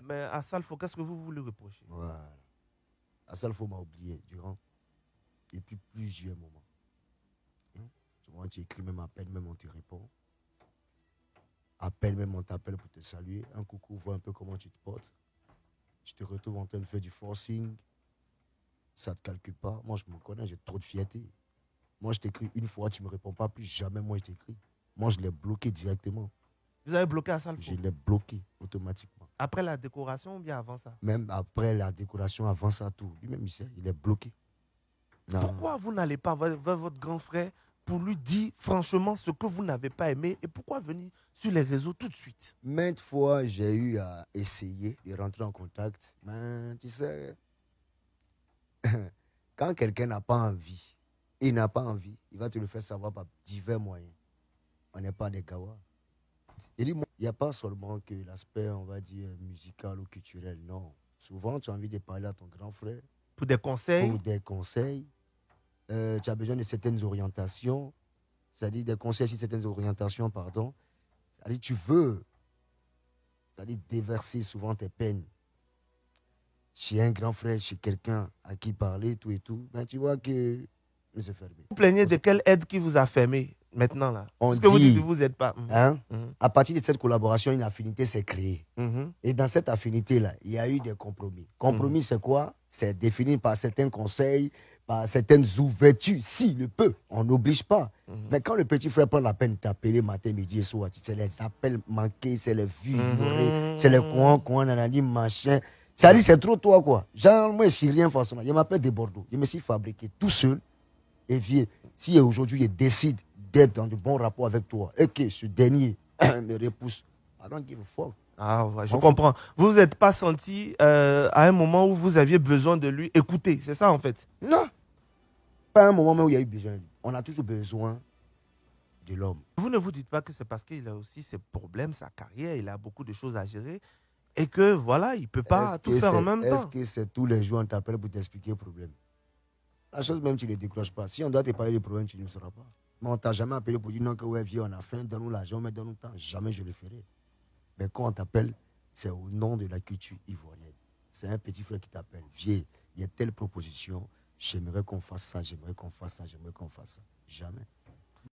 Mais à Salfo, qu'est-ce que vous voulez reprocher? Voilà. Assalfo m'a oublié durant et puis plusieurs moments. Hein? Souvent, tu écris même appel, même on te répond. Appel, même on t'appelle pour te saluer. Un coucou, vois un peu comment tu te portes. Je te retrouve en train de faire du forcing. Ça ne te calcule pas. Moi, je me connais, j'ai trop de fierté. Moi, je t'écris une fois, tu ne me réponds pas, plus jamais moi, je t'écris. Moi, je l'ai bloqué directement. Vous avez bloqué à Je Salfo? l'ai bloqué automatiquement. Après la décoration ou bien avant ça? Même après la décoration, avant ça, tout. Lui-même, il est bloqué. Non, non. Pourquoi vous n'allez pas vers votre grand frère pour lui dire franchement ce que vous n'avez pas aimé et pourquoi venir sur les réseaux tout de suite? Maintes fois, j'ai eu à essayer de rentrer en contact. Mais tu sais, quand quelqu'un n'a pas envie, il n'a pas envie, il va te le faire savoir par divers moyens. On n'est pas des gawas. Il dit, il n'y a pas seulement que l'aspect, on va dire, musical ou culturel. Non. Souvent, tu as envie de parler à ton grand frère Pour des conseils? pour des conseils. Tu as besoin de certaines orientations. C'est-à-dire des conseils sur certaines orientations, pardon. C'est-à-dire tu veux, c'est-à-dire déverser souvent tes peines chez un grand frère, chez quelqu'un à qui parler, tout et tout. Ben, tu vois que c'est fermé. Vous plaignez de quelle aide qui vous a fermé maintenant là? On Parce que vous dites que dit, vous n'êtes pas. hein, Mhm. à partir de cette collaboration, une affinité s'est créée. Mhm. Et dans cette affinité-là, il y a eu des compromis. Compromis, c'est quoi? C'est défini par certains conseils, par certaines ouvertures. Si, le peut, on n'oblige pas. Mais quand le petit frère prend la peine de t'appeler matin, midi et soir, c'est les appels manqués, c'est les vues ignorées, c'est les coins, nanani, machin. Ça dit, c'est trop toi, quoi. Genre, moi, je suis rien, forcément. Je m'appelle de Bordeaux. Je me suis fabriqué tout seul. Et viens, si aujourd'hui, je décide d'être dans de bons rapports avec toi, et que ce dernier me repousse, I don't give a fuck. Ah, ouais, je On comprends. Vous vous êtes pas senti à un moment où vous aviez besoin de lui écouter. C'est ça en fait. Non, pas un moment où il y a eu besoin. On a toujours besoin de l'homme. Vous ne vous dites pas que c'est parce qu'il a aussi ses problèmes, sa carrière, il a beaucoup de choses à gérer et que voilà, il ne peut pas tout faire en même Est-ce temps. que c'est tous les jours on t'appelle pour t'expliquer le problème? La chose même, tu ne les décroches pas. Si on doit te parler des problèmes, tu ne le sauras pas. Mais on ne t'a jamais appelé pour dire non, que ouais, viens, on a faim, donne-nous l'argent, mais donne-nous le temps. Jamais je le ferai. Mais quand on t'appelle, c'est au nom de la culture ivoirienne. C'est un petit frère qui t'appelle. Viens, il y a telle proposition, j'aimerais qu'on fasse ça, j'aimerais qu'on fasse ça, j'aimerais qu'on fasse ça. Jamais.